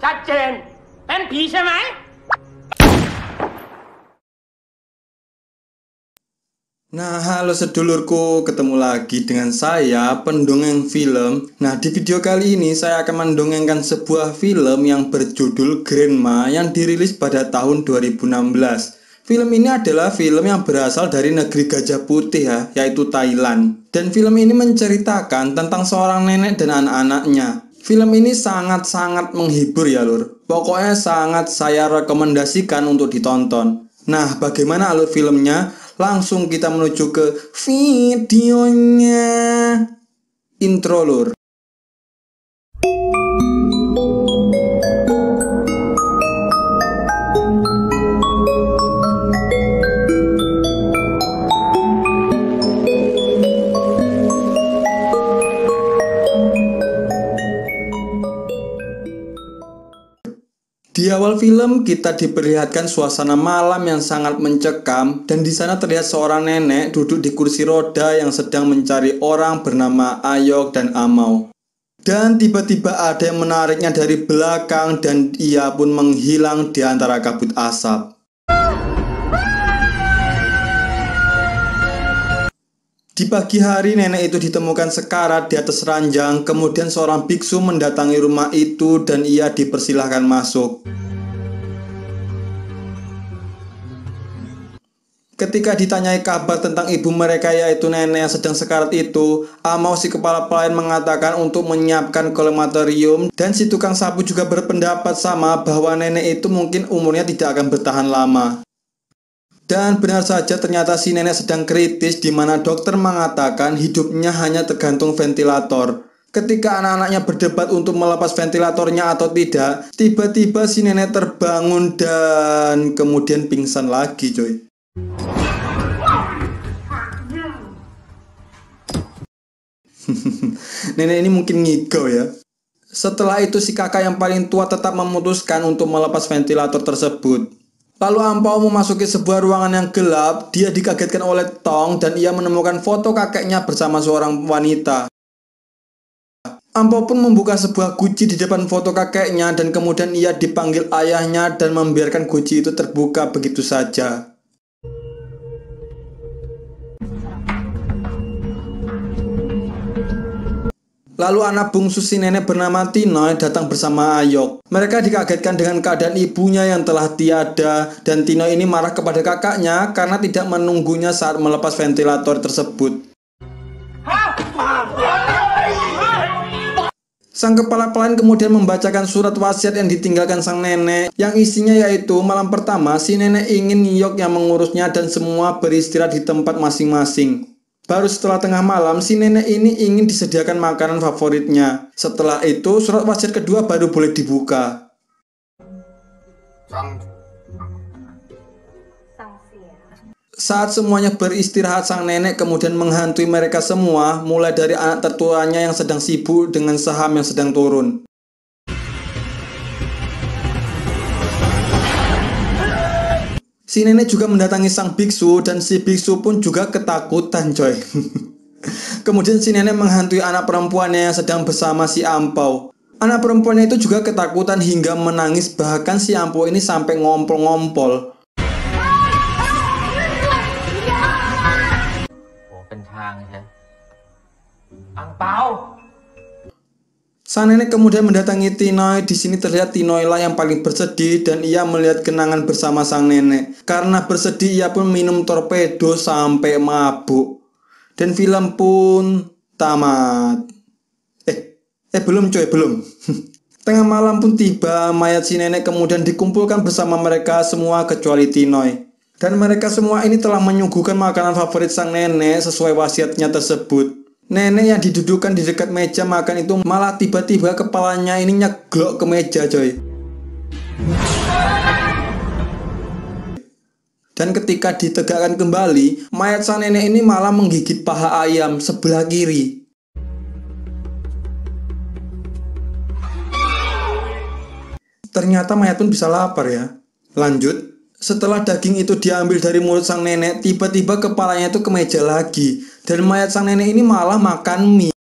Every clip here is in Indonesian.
ชัดเจนเป็นผีใช่ไหม Nah, halo sedulurku, ketemu lagi dengan saya, pendongeng film. Nah, di video kali ini saya akan mendongengkan sebuah film yang berjudul Grandma yang dirilis pada tahun 2016. Film ini adalah film yang berasal dari negeri gajah putih ya, yaitu Thailand. Dan film ini menceritakan tentang seorang nenek dan anak-anaknya. Film ini sangat-sangat menghibur ya lur. Pokoknya sangat saya rekomendasikan untuk ditonton. Nah, bagaimana alur filmnya? Langsung kita menuju ke videonya. Intro lur. Di awal film kita diperlihatkan suasana malam yang sangat mencekam dan di sana terlihat seorang nenek duduk di kursi roda yang sedang mencari orang bernama Ayok dan Amau. Dan tiba-tiba ada yang menariknya dari belakang dan ia pun menghilang di antara kabut asap. Di pagi hari nenek itu ditemukan sekarat di atas ranjang, kemudian seorang biksu mendatangi rumah itu dan ia dipersilahkan masuk. Ketika ditanyai kabar tentang ibu mereka yaitu nenek yang sedang sekarat itu, Amau si kepala pelayan mengatakan untuk menyiapkan krematorium dan si tukang sapu juga berpendapat sama bahwa nenek itu mungkin umurnya tidak akan bertahan lama. Dan benar saja ternyata si nenek sedang kritis di mana dokter mengatakan hidupnya hanya tergantung ventilator. Ketika anak-anaknya berdebat untuk melepas ventilatornya atau tidak, tiba-tiba si nenek terbangun dan kemudian pingsan lagi coy. Nenek ini mungkin ngigau ya. Setelah itu si kakak yang paling tua tetap memutuskan untuk melepas ventilator tersebut. Lalu Ampau memasuki sebuah ruangan yang gelap. Dia dikagetkan oleh Tong dan ia menemukan foto kakeknya bersama seorang wanita. Ampau pun membuka sebuah guci di depan foto kakeknya dan kemudian ia dipanggil ayahnya dan membiarkan guci itu terbuka begitu saja. Lalu anak bungsu si nenek bernama Tinoy datang bersama Ayok. Mereka dikagetkan dengan keadaan ibunya yang telah tiada dan Tinoy ini marah kepada kakaknya karena tidak menunggunya saat melepas ventilator tersebut. Sang kepala pelayan kemudian membacakan surat wasiat yang ditinggalkan sang nenek yang isinya yaitu malam pertama si nenek ingin Nyok yang mengurusnya dan semua beristirahat di tempat masing-masing. Baru setelah tengah malam, si nenek ini ingin disediakan makanan favoritnya. Setelah itu, surat wasiat kedua baru boleh dibuka. Saat semuanya beristirahat, sang nenek kemudian menghantui mereka semua, mulai dari anak tertuanya yang sedang sibuk dengan saham yang sedang turun. Si nenek juga mendatangi sang biksu dan si biksu pun juga ketakutan coy. Kemudian si nenek menghantui anak perempuannya yang sedang bersama si Ampau. Anak perempuannya itu juga ketakutan hingga menangis, bahkan si Ampau ini sampai ngompol-ngompol. Ampau. Sang nenek kemudian mendatangi Tinoy. Di sini terlihat Tinoy lah yang paling bersedih dan ia melihat kenangan bersama sang nenek. Karena bersedih ia pun minum torpedo sampai mabuk. Dan film pun tamat. Belum coy, belum. Tengah malam pun tiba, mayat si nenek kemudian dikumpulkan bersama mereka semua kecuali Tinoy. Dan mereka semua ini telah menyuguhkan makanan favorit sang nenek sesuai wasiatnya tersebut. Nenek yang didudukan di dekat meja makan itu malah tiba-tiba kepalanya ini nyeglok ke meja coy. Dan ketika ditegakkan kembali, mayat sang nenek ini malah menggigit paha ayam sebelah kiri. Ternyata mayat pun bisa lapar ya. Lanjut. Setelah daging itu diambil dari mulut sang nenek, tiba-tiba kepalanya itu ke meja lagi. Dan mayat sang nenek ini malah makan mie.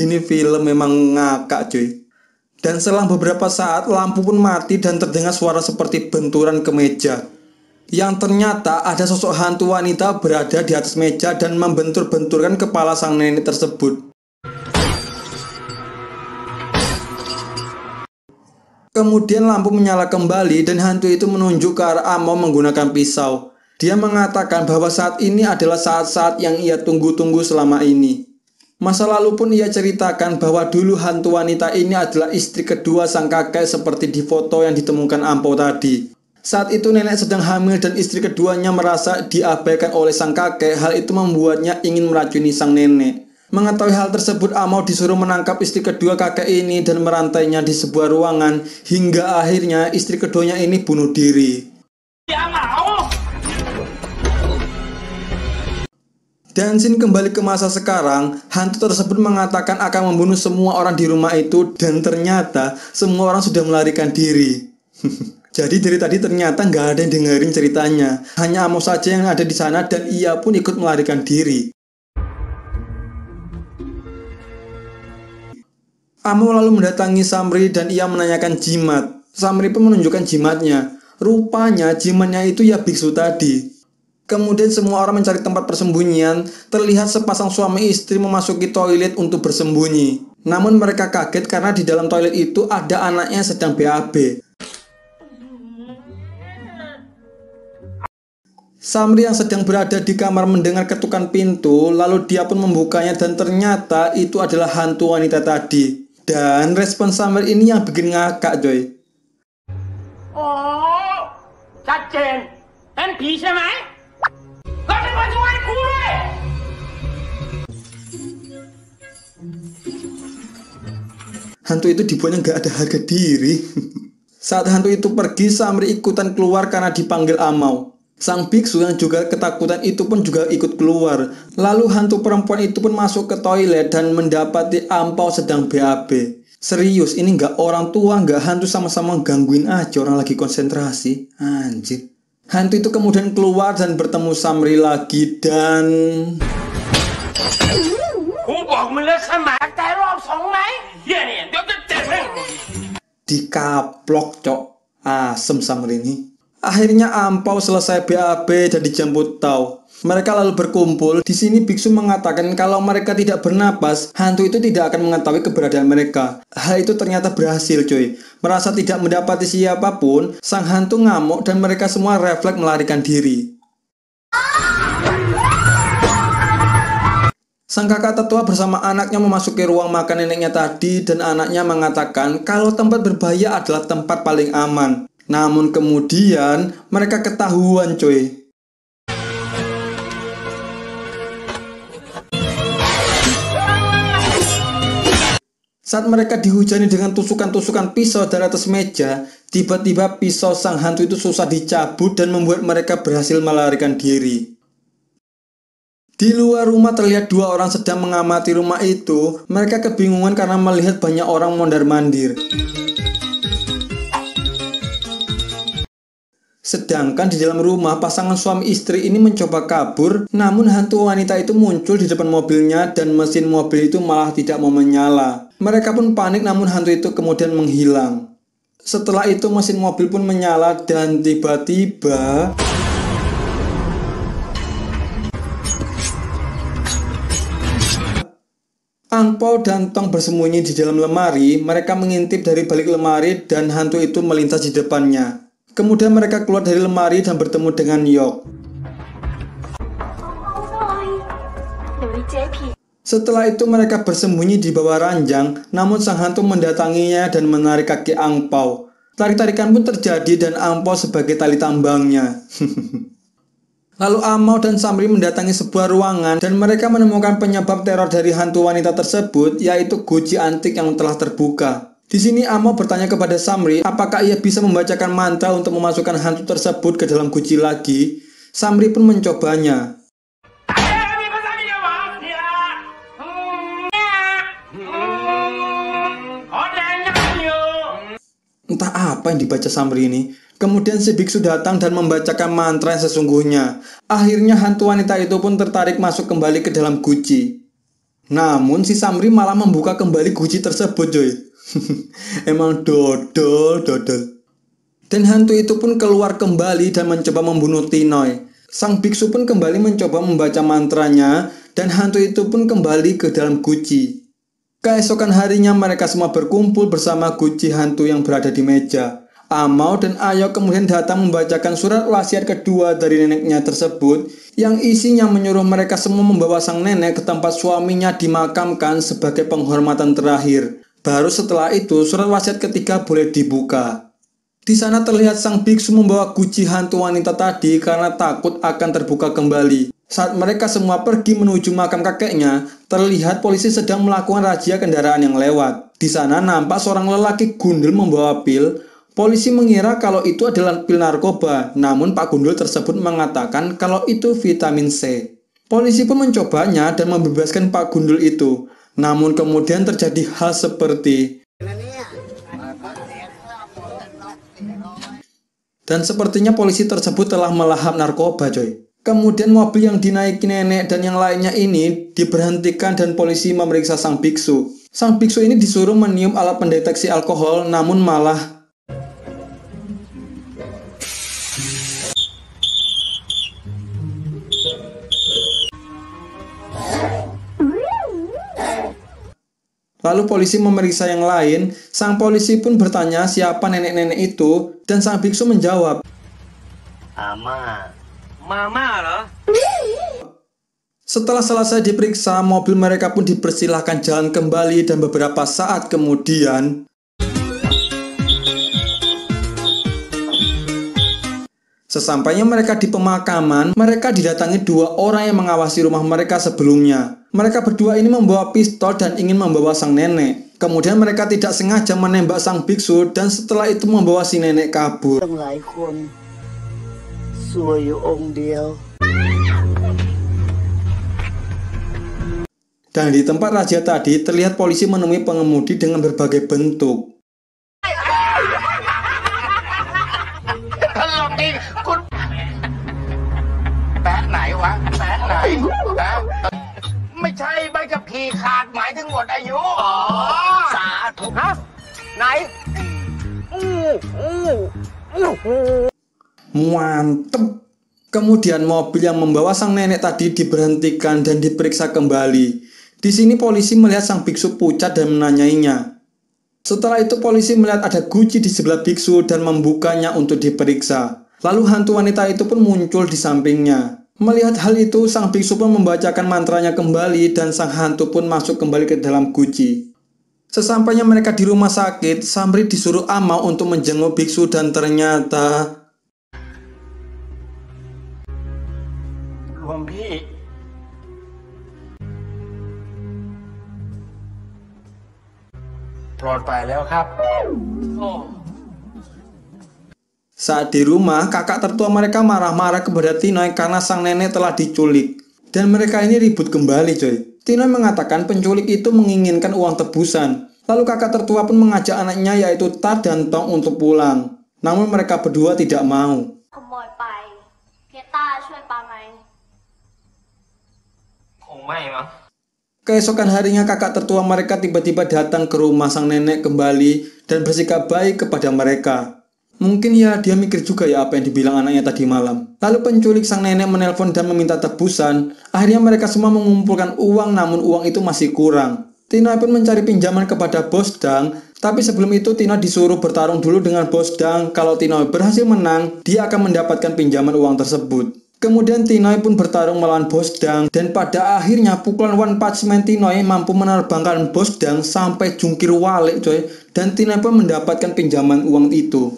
Ini film memang ngakak cuy. Dan selang beberapa saat lampu pun mati dan terdengar suara seperti benturan ke meja. Yang ternyata ada sosok hantu wanita berada di atas meja dan membentur-benturkan kepala sang nenek tersebut. Kemudian lampu menyala kembali dan hantu itu menunjuk ke arah Amo menggunakan pisau. Dia mengatakan bahwa saat ini adalah saat-saat yang ia tunggu-tunggu selama ini. Masa lalu pun ia ceritakan bahwa dulu hantu wanita ini adalah istri kedua sang kakek seperti di foto yang ditemukan Ampo tadi. Saat itu nenek sedang hamil dan istri keduanya merasa diabaikan oleh sang kakek. Hal itu membuatnya ingin meracuni sang nenek. Mengetahui hal tersebut, Amau disuruh menangkap istri kedua kakek ini dan merantainya di sebuah ruangan hingga akhirnya istri keduanya ini bunuh diri. Dan scene kembali ke masa sekarang, hantu tersebut mengatakan akan membunuh semua orang di rumah itu dan ternyata semua orang sudah melarikan diri. Jadi dari tadi ternyata nggak ada yang dengerin ceritanya, hanya Amau saja yang ada di sana dan ia pun ikut melarikan diri. Amo lalu mendatangi Samri dan ia menanyakan jimat. Samri pun menunjukkan jimatnya. Rupanya jimatnya itu ya biksu tadi. Kemudian semua orang mencari tempat persembunyian. Terlihat sepasang suami istri memasuki toilet untuk bersembunyi. Namun mereka kaget karena di dalam toilet itu ada anaknya sedang BAB. Samri yang sedang berada di kamar mendengar ketukan pintu. Lalu dia pun membukanya dan ternyata itu adalah hantu wanita tadi. Dan respon Samri ini yang bikin ngakak coy. Oh, ชัดเจนเป็นผีใช่ไหมก็เป็นคนช่วยกูเลย Hantu itu dibuatnya nggak ada harga diri. Saat hantu itu pergi, Samri ikutan keluar karena dipanggil Amau. Sang biksu yang juga ketakutan itu pun juga ikut keluar. Lalu hantu perempuan itu pun masuk ke toilet dan mendapati Ampau sedang BAB. Serius, ini nggak orang tua, nggak hantu, sama-sama gangguin aja orang lagi konsentrasi. Anjir. Hantu itu kemudian keluar dan bertemu Samri lagi dan... Dikaplok cok. Asem Samri ini. Akhirnya Ampau selesai BAB dan dijemput Tau. Mereka lalu berkumpul. Di sini biksu mengatakan kalau mereka tidak bernapas, hantu itu tidak akan mengetahui keberadaan mereka. Hal itu ternyata berhasil cuy. Merasa tidak mendapati siapapun, sang hantu ngamuk dan mereka semua refleks melarikan diri. Sang kakak tetua bersama anaknya memasuki ruang makan neneknya tadi dan anaknya mengatakan kalau tempat berbahaya adalah tempat paling aman. Namun kemudian mereka ketahuan coy. Saat mereka dihujani dengan tusukan-tusukan pisau dari atas meja, tiba-tiba pisau sang hantu itu susah dicabut dan membuat mereka berhasil melarikan diri. Di luar rumah terlihat dua orang sedang mengamati rumah itu. Mereka kebingungan karena melihat banyak orang mondar-mandir. Sedangkan di dalam rumah, pasangan suami istri ini mencoba kabur, namun hantu wanita itu muncul di depan mobilnya dan mesin mobil itu malah tidak mau menyala. Mereka pun panik, namun hantu itu kemudian menghilang. Setelah itu mesin mobil pun menyala dan tiba-tiba... Angpau dan Tong bersembunyi di dalam lemari. Mereka mengintip dari balik lemari dan hantu itu melintas di depannya. Kemudian mereka keluar dari lemari dan bertemu dengan Yok. Setelah itu mereka bersembunyi di bawah ranjang, namun sang hantu mendatanginya dan menarik kaki Angpau. Tarik-tarikan pun terjadi dan Angpau sebagai tali tambangnya. Lalu Amau dan Samri mendatangi sebuah ruangan dan mereka menemukan penyebab teror dari hantu wanita tersebut, yaitu guci antik yang telah terbuka. Di sini Amau bertanya kepada Samri apakah ia bisa membacakan mantra untuk memasukkan hantu tersebut ke dalam guci lagi. Samri pun mencobanya. Entah apa yang dibaca Samri ini. Kemudian si biksu datang dan membacakan mantra yang sesungguhnya. Akhirnya hantu wanita itu pun tertarik masuk kembali ke dalam guci. Namun si Samri malah membuka kembali guci tersebut coy. Emang dodol. Dan hantu itu pun keluar kembali dan mencoba membunuh Tinoy. Sang biksu pun kembali mencoba membaca mantranya dan hantu itu pun kembali ke dalam guci. Keesokan harinya mereka semua berkumpul bersama guci hantu yang berada di meja. Amau dan Ayok kemudian datang membacakan surat wasiat kedua dari neneknya tersebut yang isinya menyuruh mereka semua membawa sang nenek ke tempat suaminya dimakamkan sebagai penghormatan terakhir. Baru setelah itu surat wasiat ketiga boleh dibuka. Di sana terlihat sang biksu membawa guci hantu wanita tadi karena takut akan terbuka kembali. Saat mereka semua pergi menuju makam kakeknya, terlihat polisi sedang melakukan razia kendaraan yang lewat. Di sana nampak seorang lelaki gundul membawa pil. Polisi mengira kalau itu adalah pil narkoba, namun Pak Gundul tersebut mengatakan kalau itu vitamin C. Polisi pun mencobanya dan membebaskan Pak Gundul itu. Namun kemudian terjadi hal seperti dan sepertinya polisi tersebut telah melahap narkoba coy. Kemudian mobil yang dinaiki nenek dan yang lainnya ini diberhentikan dan polisi memeriksa sang biksu. Sang biksu ini disuruh meniup alat pendeteksi alkohol, namun malah lalu polisi memeriksa yang lain. Sang polisi pun bertanya siapa nenek-nenek itu dan sang biksu menjawab, Mama loh. Setelah selesai diperiksa, mobil mereka pun dipersilahkan jalan kembali dan beberapa saat kemudian sesampainya mereka di pemakaman, mereka didatangi dua orang yang mengawasi rumah mereka sebelumnya. Mereka berdua ini membawa pistol dan ingin membawa sang nenek. Kemudian mereka tidak sengaja menembak sang biksu dan setelah itu membawa si nenek kabur. Dan di tempat razia tadi terlihat polisi menemui pengemudi dengan berbagai bentuk. Mantep. Kemudian mobil yang membawa sang nenek tadi diberhentikan dan diperiksa kembali. Di sini polisi melihat sang biksu pucat dan menanyainya. Setelah itu polisi melihat ada guci di sebelah biksu dan membukanya untuk diperiksa. Lalu hantu wanita itu pun muncul di sampingnya. Melihat hal itu, sang biksu pun membacakan mantranya kembali dan sang hantu pun masuk kembali ke dalam guci. Sesampainya mereka di rumah sakit, Samri disuruh Amau untuk menjenguk biksu dan ternyata หลวงพี่ปลอดภัยแล้วครับ Saat di rumah, kakak tertua mereka marah-marah kepada Tinoy karena sang nenek telah diculik. Dan mereka ini ribut kembali coy. Tinoy mengatakan penculik itu menginginkan uang tebusan. Lalu kakak tertua pun mengajak anaknya yaitu Tar dan Tong untuk pulang. Namun mereka berdua tidak mau. Keesokan harinya kakak tertua mereka tiba-tiba datang ke rumah sang nenek kembali dan bersikap baik kepada mereka. Mungkin ya dia mikir juga ya apa yang dibilang anaknya tadi malam. Lalu penculik sang nenek menelpon dan meminta tebusan. Akhirnya mereka semua mengumpulkan uang namun uang itu masih kurang. Tina pun mencari pinjaman kepada Bos Dang. Tapi sebelum itu Tina disuruh bertarung dulu dengan Bos Dang. Kalau Tina berhasil menang, dia akan mendapatkan pinjaman uang tersebut. Kemudian Tinoy pun bertarung melawan Bos Dang dan pada akhirnya pukulan One Punch Man Tinoy mampu menerbangkan Bos Dang sampai jungkir walik coy. Dan Tinoy pun mendapatkan pinjaman uang itu.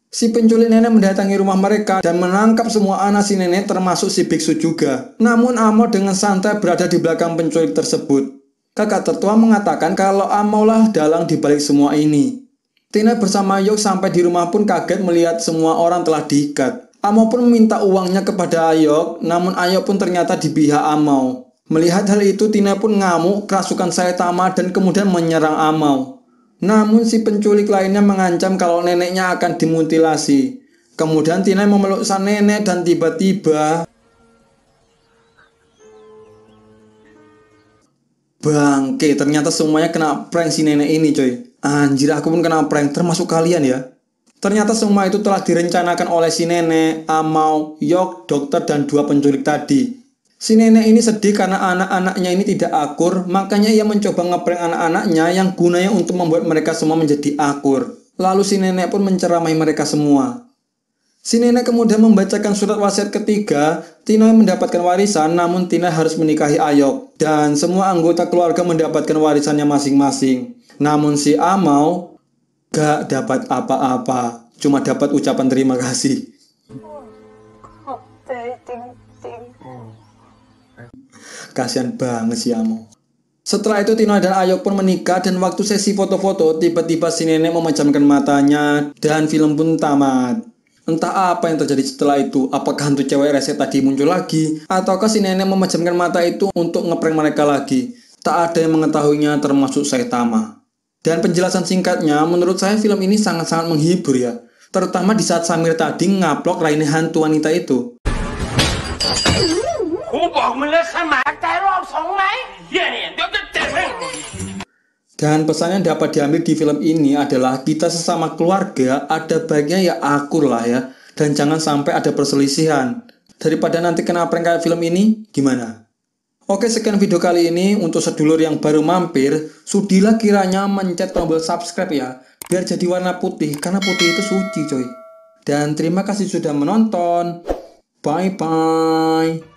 Si penculik nenek mendatangi rumah mereka dan menangkap semua anak si nenek termasuk si biksu juga. Namun Amau dengan santai berada di belakang penculik tersebut. Kakak tertua mengatakan kalau Amau lah dalang di balik semua ini. Tina bersama Ayok sampai di rumah pun kaget melihat semua orang telah diikat. Amau pun meminta uangnya kepada Ayok, namun Ayok pun ternyata di pihak Amau. Melihat hal itu Tina pun ngamuk, kerasukan Saitama dan kemudian menyerang Amau. Namun si penculik lainnya mengancam kalau neneknya akan dimutilasi. Kemudian Tina memeluk sang nenek dan tiba-tiba Bangke, ternyata semuanya kena prank si nenek ini coy. Anjir, aku pun kena prank, termasuk kalian ya. Ternyata semua itu telah direncanakan oleh si nenek, Amau, Yok, dokter, dan 2 penculik tadi. Si nenek ini sedih karena anak-anaknya ini tidak akur, makanya ia mencoba ngeprank anak-anaknya yang gunanya untuk membuat mereka semua menjadi akur. Lalu si nenek pun menceramai mereka semua. Si nenek kemudian membacakan surat wasiat ketiga, Tinoy mendapatkan warisan namun Tina harus menikahi Ayok. Dan semua anggota keluarga mendapatkan warisannya masing-masing. Namun si Amau gak dapat apa-apa, cuma dapat ucapan terima kasih. Kasian banget si Amau. Setelah itu Tinoy dan Ayok pun menikah dan waktu sesi foto-foto tiba-tiba si nenek memejamkan matanya dan film pun tamat. Entah apa yang terjadi setelah itu, apakah hantu cewek rese tadi muncul lagi, ataukah si nenek memejamkan mata itu untuk ngeprank mereka lagi. Tak ada yang mengetahuinya termasuk Saitama. Dan penjelasan singkatnya, menurut saya film ini sangat-sangat menghibur ya. Terutama di saat Samir tadi ngaplok lainnya hantu wanita itu. Dan pesan yang dapat diambil di film ini adalah kita sesama keluarga ada baiknya ya akur lah ya. Dan jangan sampai ada perselisihan. Daripada nanti kena prank kayak film ini, gimana? Oke, sekian video kali ini. Untuk sedulur yang baru mampir, sudilah kiranya mencet tombol subscribe ya. Biar jadi warna putih, karena putih itu suci coy. Dan terima kasih sudah menonton. Bye-bye.